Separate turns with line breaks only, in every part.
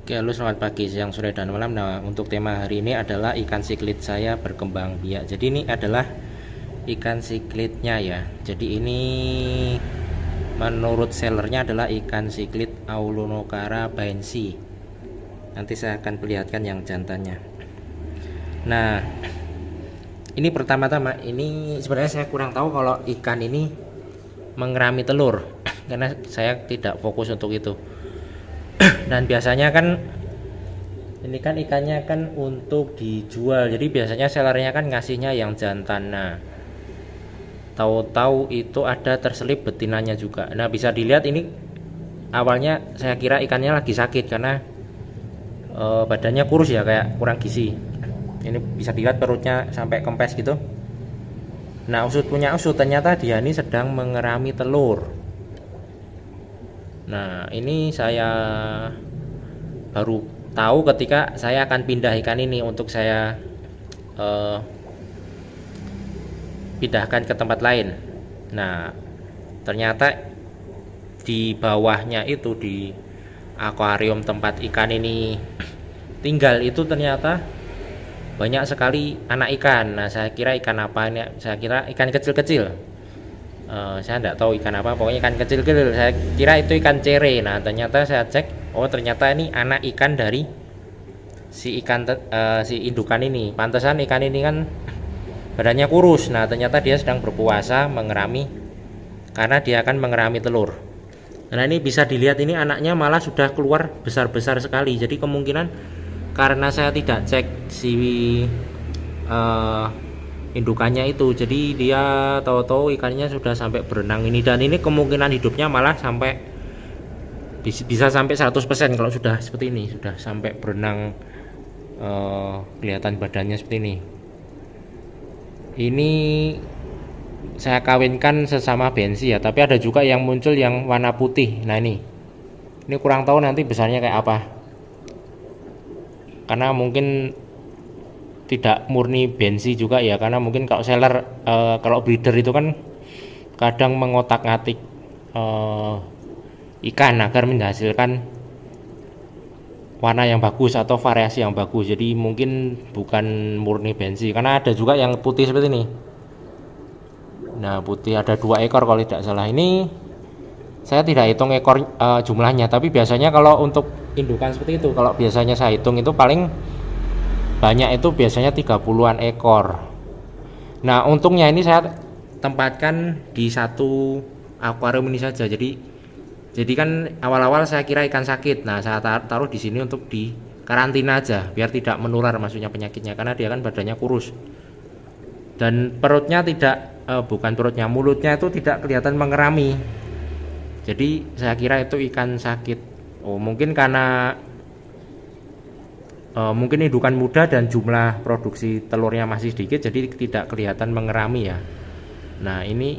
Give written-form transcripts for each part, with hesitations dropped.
Oke, halo selamat pagi, siang, sore, dan malam. Nah, untuk tema hari ini adalah ikan siklit saya berkembang biak. Jadi ini adalah ikan siklitnya ya. Jadi ini menurut sellernya adalah ikan siklit Aulonocara baensi. Nanti saya akan perlihatkan yang jantannya. Nah, ini pertama-tama ini sebenarnya saya kurang tahu kalau ikan ini mengerami telur karena saya tidak fokus untuk itu. Dan biasanya kan ini kan ikannya kan untuk dijual, jadi biasanya sellernya kan ngasihnya yang jantan. Nah, tahu-tahu itu ada terselip betinanya juga. Nah, bisa dilihat ini awalnya saya kira ikannya lagi sakit karena badannya kurus ya, kayak kurang gizi. Ini bisa dilihat perutnya sampai kempes gitu. Nah, usut punya usut, ternyata dia ini sedang mengerami telur. Nah, ini saya baru tahu ketika saya akan pindah ikan ini untuk saya pindahkan ke tempat lain. Nah, ternyata di bawahnya itu, di akuarium tempat ikan ini tinggal itu, ternyata banyak sekali anak ikan. Nah, saya kira ikan apa ini? Saya kira ikan kecil-kecil. Saya tidak tahu ikan apa, pokoknya ikan kecil-kecil. Saya kira itu ikan cere. Nah, ternyata saya cek, oh ternyata ini anak ikan dari si indukan ini. Pantesan ikan ini kan badannya kurus. Nah, ternyata dia sedang berpuasa mengerami, karena dia akan mengerami telur. Nah, ini bisa dilihat, ini anaknya malah sudah keluar besar-besar sekali. Jadi kemungkinan karena saya tidak cek si indukannya itu, jadi dia tahu-tahu ikannya sudah sampai berenang ini. Dan ini kemungkinan hidupnya malah sampai bisa sampai 100% kalau sudah seperti ini, sudah sampai berenang, kelihatan badannya seperti ini. Ini saya kawinkan sesama baensi ya, tapi ada juga yang muncul yang warna putih. Nah, ini kurang tahu nanti besarnya kayak apa, karena mungkin tidak murni baensi juga ya, karena mungkin kalau seller kalau breeder itu kan kadang mengotak-ngatik ikan agar menghasilkan warna yang bagus atau variasi yang bagus. Jadi mungkin bukan murni baensi, karena ada juga yang putih seperti ini. Nah, putih ada 2 ekor kalau tidak salah. Ini saya tidak hitung ekor jumlahnya, tapi biasanya kalau untuk indukan seperti itu, kalau biasanya saya hitung itu paling banyak itu biasanya 30-an ekor. Nah, untungnya ini saya tempatkan di satu akuarium ini saja. Jadi kan awal-awal saya kira ikan sakit. Nah, saya taruh di sini untuk di karantina aja, biar tidak menular maksudnya penyakitnya, karena dia kan badannya kurus. Dan perutnya tidak mulutnya itu tidak kelihatan mengerami. Jadi saya kira itu ikan sakit. Oh, mungkin karena mungkin indukan muda dan jumlah produksi telurnya masih sedikit, jadi tidak kelihatan mengerami ya. Nah, ini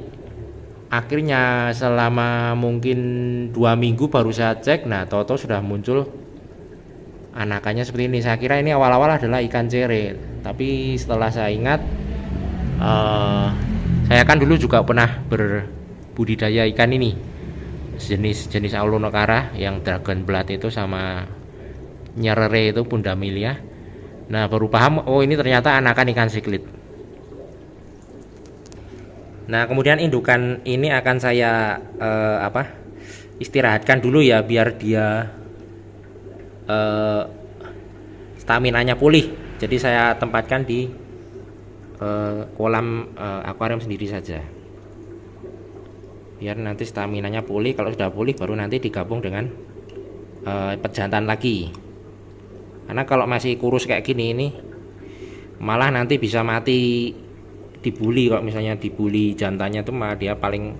akhirnya selama mungkin 2 minggu baru saya cek. Nah, toto sudah muncul anakannya seperti ini. Saya kira ini awal-awal adalah ikan cere, tapi setelah saya ingat, saya kan dulu juga pernah berbudidaya ikan ini, jenis Aulonocara yang dragon blood itu sama nyerere itu Pundamilia. Nah, baru paham, oh ini ternyata anakan ikan siklit. Nah, kemudian indukan ini akan saya istirahatkan dulu ya, biar dia staminanya pulih. Jadi saya tempatkan di kolam akuarium sendiri saja, biar nanti staminanya pulih. Kalau sudah pulih baru nanti digabung dengan pejantan lagi. Karena kalau masih kurus kayak gini, ini malah nanti bisa mati dibuli. Kalau misalnya dibuli jantannya tuh malah dia paling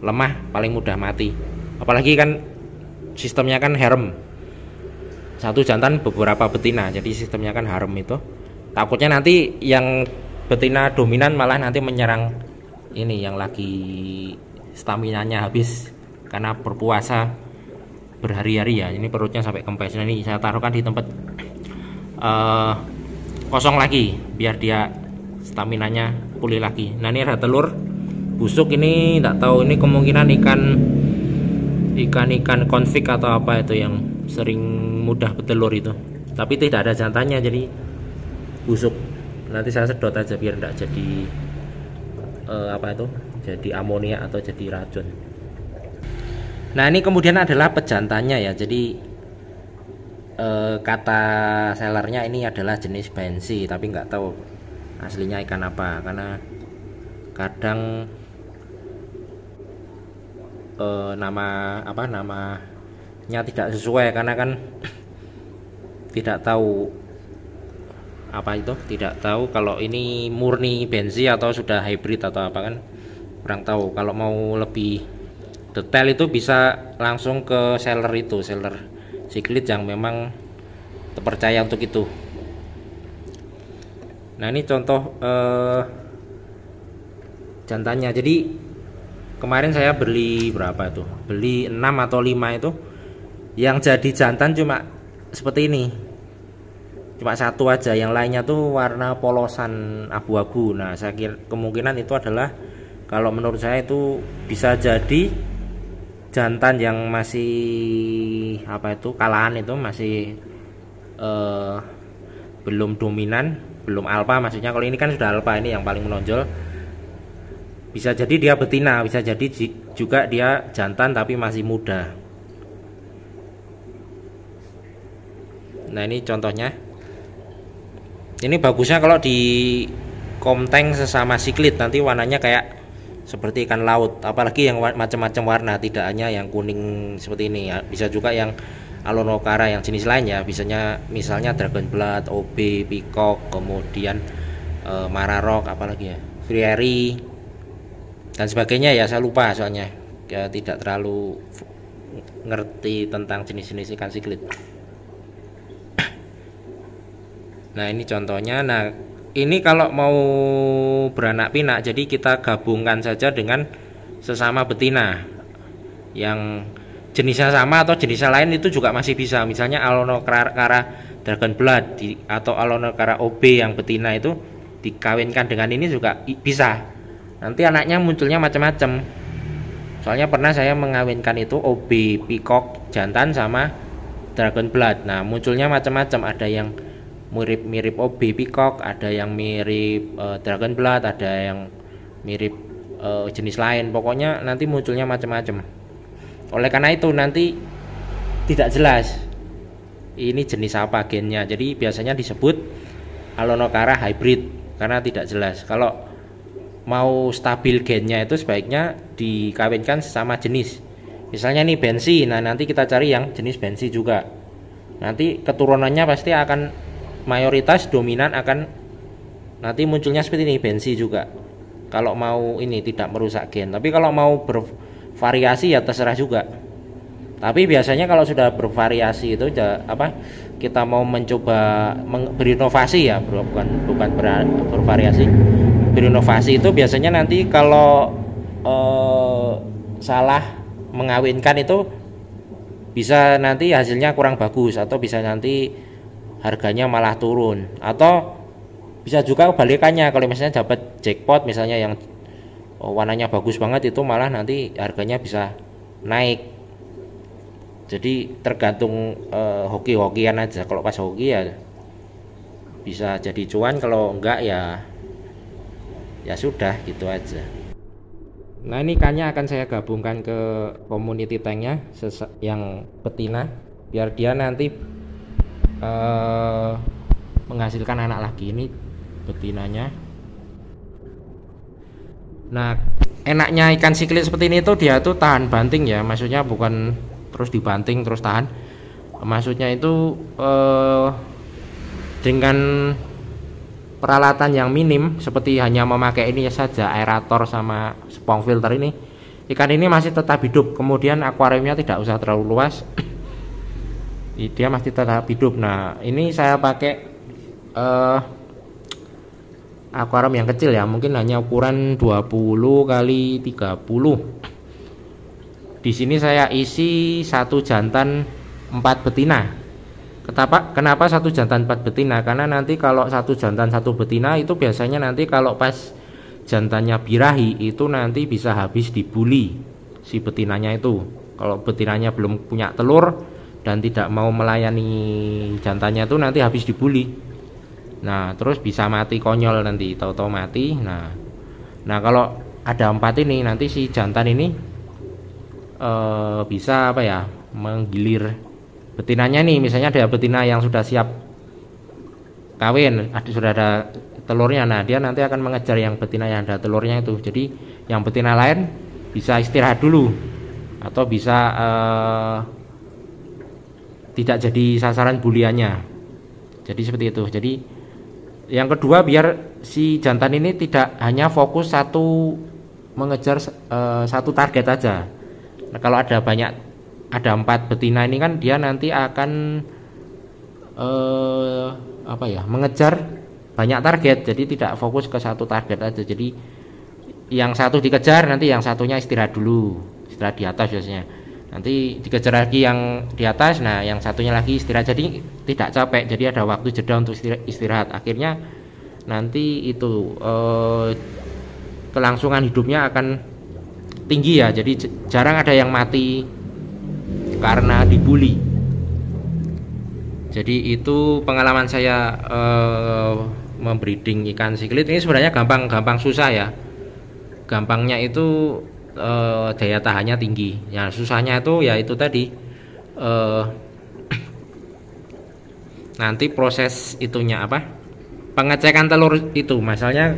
lemah, paling mudah mati. Apalagi kan sistemnya kan harem, satu jantan beberapa betina, jadi sistemnya kan harem itu. Takutnya nanti yang betina dominan malah nanti menyerang ini yang lagi staminanya habis karena berpuasa berhari-hari ya. Ini perutnya sampai kempes. Nah, ini saya taruhkan di tempat kosong lagi biar dia staminanya pulih lagi. Nah, ini ada telur busuk, ini tidak tahu, ini kemungkinan ikan konflik atau apa itu yang sering mudah bertelur itu. Tapi tidak ada jantannya, jadi busuk. Nanti saya sedot aja biar tidak jadi jadi amonia atau jadi racun. Nah, ini kemudian adalah pejantannya ya. Jadi kata sellernya ini adalah jenis bensi, tapi nggak tahu aslinya ikan apa, karena kadang namanya tidak sesuai, karena kan tidak tahu tidak tahu kalau ini murni bensi atau sudah hybrid atau apa, kan kurang tahu. Kalau mau lebih detail itu bisa langsung ke seller Cichlid yang memang terpercaya untuk itu. Nah, ini contoh jantannya. Jadi kemarin saya beli berapa tuh? Beli 6 atau 5 itu. Yang jadi jantan cuma seperti ini. Cuma satu aja, yang lainnya tuh warna polosan abu-abu. Nah, saya kira kemungkinan itu adalah, kalau menurut saya itu bisa jadi jantan yang masih kalahan, itu masih belum dominan, belum alfa maksudnya. Kalau ini kan sudah alfa, ini yang paling menonjol. Bisa jadi dia betina, bisa jadi juga dia jantan tapi masih muda. Nah, ini contohnya. Ini bagusnya kalau di komteng sesama Cichlid, nanti warnanya kayak seperti ikan laut, apalagi yang macam-macam warna, tidak hanya yang kuning seperti ini ya. Bisa juga yang Alonokara yang jenis lain ya, misalnya Dragon Blood, OB, Peacock, kemudian Mararok, apalagi ya, Frieri dan sebagainya ya. Saya lupa soalnya ya, tidak terlalu ngerti tentang jenis-jenis ikan Cichlid. Nah, ini contohnya. Nah, ini kalau mau beranak pinak, jadi kita gabungkan saja dengan sesama betina yang jenisnya sama atau jenisnya lain, itu juga masih bisa. Misalnya Alonokara Dragon Blood atau Alonokara OB yang betina itu dikawinkan dengan ini juga bisa. Nanti anaknya munculnya macam-macam. Soalnya pernah saya mengawinkan itu OB Peacock jantan sama Dragon Blood. Nah, munculnya macam-macam. Ada yang mirip OB Peacock, ada yang mirip Dragon Blood, ada yang mirip jenis lain. Pokoknya nanti munculnya macam-macam. Oleh karena itu nanti tidak jelas ini jenis apa gennya. Jadi biasanya disebut Alonokara hybrid karena tidak jelas. Kalau mau stabil gennya itu sebaiknya dikawinkan sesama jenis. Misalnya nih bensi, nah nanti kita cari yang jenis bensi juga. Nanti keturunannya pasti akan mayoritas dominan, akan nanti munculnya seperti ini, bensi juga. Kalau mau ini tidak merusak gen. Tapi kalau mau bervariasi ya terserah juga. Tapi biasanya kalau sudah bervariasi itu kita mau mencoba berinovasi ya, bukan bervariasi. Berinovasi itu biasanya nanti kalau salah mengawinkan itu bisa nanti hasilnya kurang bagus, atau bisa nanti harganya malah turun, atau bisa juga kebalikannya. Kalau misalnya dapat jackpot misalnya yang warnanya bagus banget, itu malah nanti harganya bisa naik. Jadi tergantung hoki-hokian aja. Kalau pas hoki ya bisa jadi cuan, kalau enggak ya sudah gitu aja. Nah, ini ikannya akan saya gabungkan ke community tanknya yang betina, biar dia nanti menghasilkan anak lagi. Ini betinanya. Nah, enaknya ikan Cichlid seperti ini tuh dia tuh tahan banting ya, maksudnya bukan terus dibanting terus tahan. Maksudnya itu dengan peralatan yang minim, seperti hanya memakai ini saja, aerator sama spong filter ini, ikan ini masih tetap hidup. Kemudian akuariumnya tidak usah terlalu luas, dia masih tetap hidup. Nah, ini saya pakai akuarium yang kecil ya, mungkin hanya ukuran 20 kali 30. Di sini saya isi satu jantan 4 betina. Kenapa satu jantan 4 betina? Karena nanti kalau satu jantan 1 betina itu biasanya nanti kalau pas jantannya birahi itu nanti bisa habis dibuli si betinanya itu. Kalau betinanya belum punya telur, dan tidak mau melayani jantannya itu nanti habis dibully. Nah, terus bisa mati konyol nanti, tahu-tahu mati. Nah kalau ada 4 ini nanti si jantan ini bisa apa ya, menggilir betinanya nih. Misalnya ada betina yang sudah siap kawin, sudah ada telurnya. Nah, dia nanti akan mengejar yang betina yang ada telurnya itu. Jadi yang betina lain bisa istirahat dulu atau bisa tidak jadi sasaran buliannya. Jadi seperti itu. Jadi yang kedua, biar si jantan ini tidak hanya fokus mengejar satu target aja. Nah, kalau ada 4 betina ini kan dia nanti akan mengejar banyak target. Jadi tidak fokus ke satu target aja. Jadi yang satu dikejar, nanti yang satunya istirahat dulu, istirahat di atas biasanya. Nanti dikejar lagi yang di atas, nah yang satunya lagi istirahat. Jadi tidak capek, jadi ada waktu jeda untuk istirahat. Akhirnya nanti itu kelangsungan hidupnya akan tinggi ya. Jadi jarang ada yang mati karena dibully. Jadi itu pengalaman saya membreeding ikan siklit. Ini sebenarnya gampang susah ya. Gampangnya itu daya tahannya tinggi. Ya susahnya itu ya itu tadi nanti proses itunya apa, pengecekan telur itu. Misalnya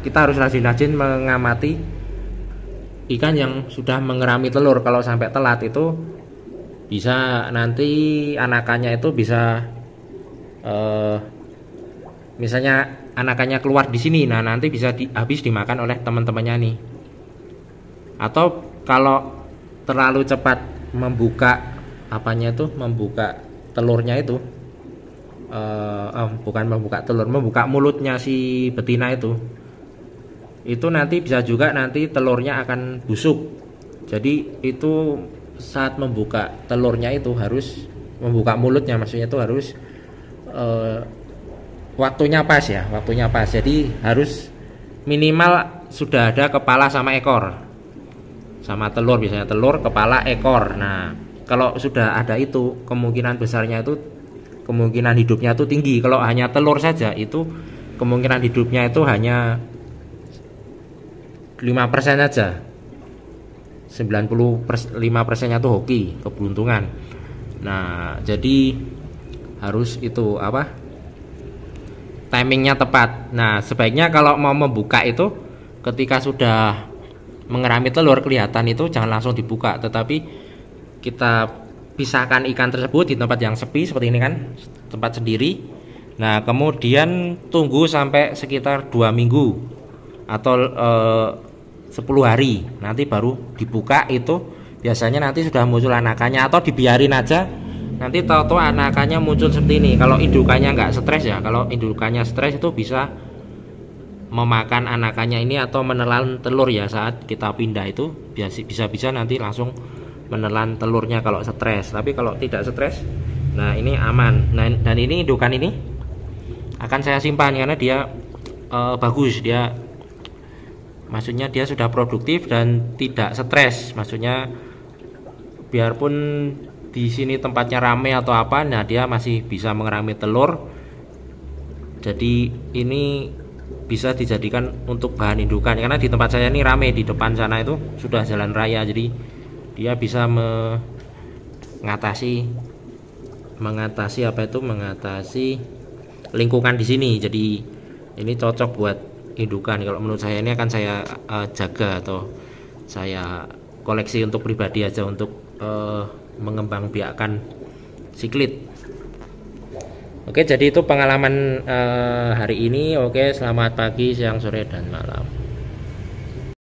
kita harus rajin-rajin mengamati ikan yang sudah mengerami telur. Kalau sampai telat itu bisa nanti anakannya itu bisa misalnya anakannya keluar di sini, nah nanti bisa habis dimakan oleh teman-temannya nih. Atau kalau terlalu cepat membuka membuka telurnya itu, bukan membuka telur, membuka mulutnya si betina itu nanti bisa juga nanti telurnya akan busuk. Jadi itu saat membuka telurnya itu harus membuka mulutnya, maksudnya itu harus waktunya pas. Jadi harus minimal sudah ada kepala sama ekor, sama telur, biasanya telur, kepala, ekor. Nah kalau sudah ada itu, kemungkinan besarnya itu, kemungkinan hidupnya itu tinggi. Kalau hanya telur saja itu kemungkinan hidupnya itu hanya 5% saja. 95%-nya itu hoki, keberuntungan. Nah jadi harus itu timingnya tepat. Nah sebaiknya kalau mau membuka itu ketika sudah mengerami telur kelihatan itu jangan langsung dibuka, tetapi kita pisahkan ikan tersebut di tempat yang sepi seperti ini kan, tempat sendiri. Nah kemudian tunggu sampai sekitar 2 minggu atau 10 hari, nanti baru dibuka. Itu biasanya nanti sudah muncul anakannya, atau dibiarin aja, nanti tahu-tahu anakannya muncul seperti ini. Kalau indukannya nggak stres ya, kalau indukannya stres itu bisa memakan anakannya ini atau menelan telur ya. Saat kita pindah itu bisa nanti langsung menelan telurnya kalau stres. Tapi kalau tidak stres, nah ini aman. Nah, dan ini indukan ini akan saya simpan karena dia bagus, maksudnya dia sudah produktif dan tidak stres. Maksudnya biarpun di sini tempatnya ramai atau apa, nah dia masih bisa mengerami telur. Jadi ini bisa dijadikan untuk bahan indukan, karena di tempat saya ini ramai, di depan sana itu sudah jalan raya. Jadi dia bisa mengatasi lingkungan di sini. Jadi ini cocok buat indukan. Kalau menurut saya ini akan saya jaga atau saya koleksi untuk pribadi aja, untuk mengembangbiakkan siklit. Oke, jadi itu pengalaman hari ini. Oke, selamat pagi, siang, sore, dan malam.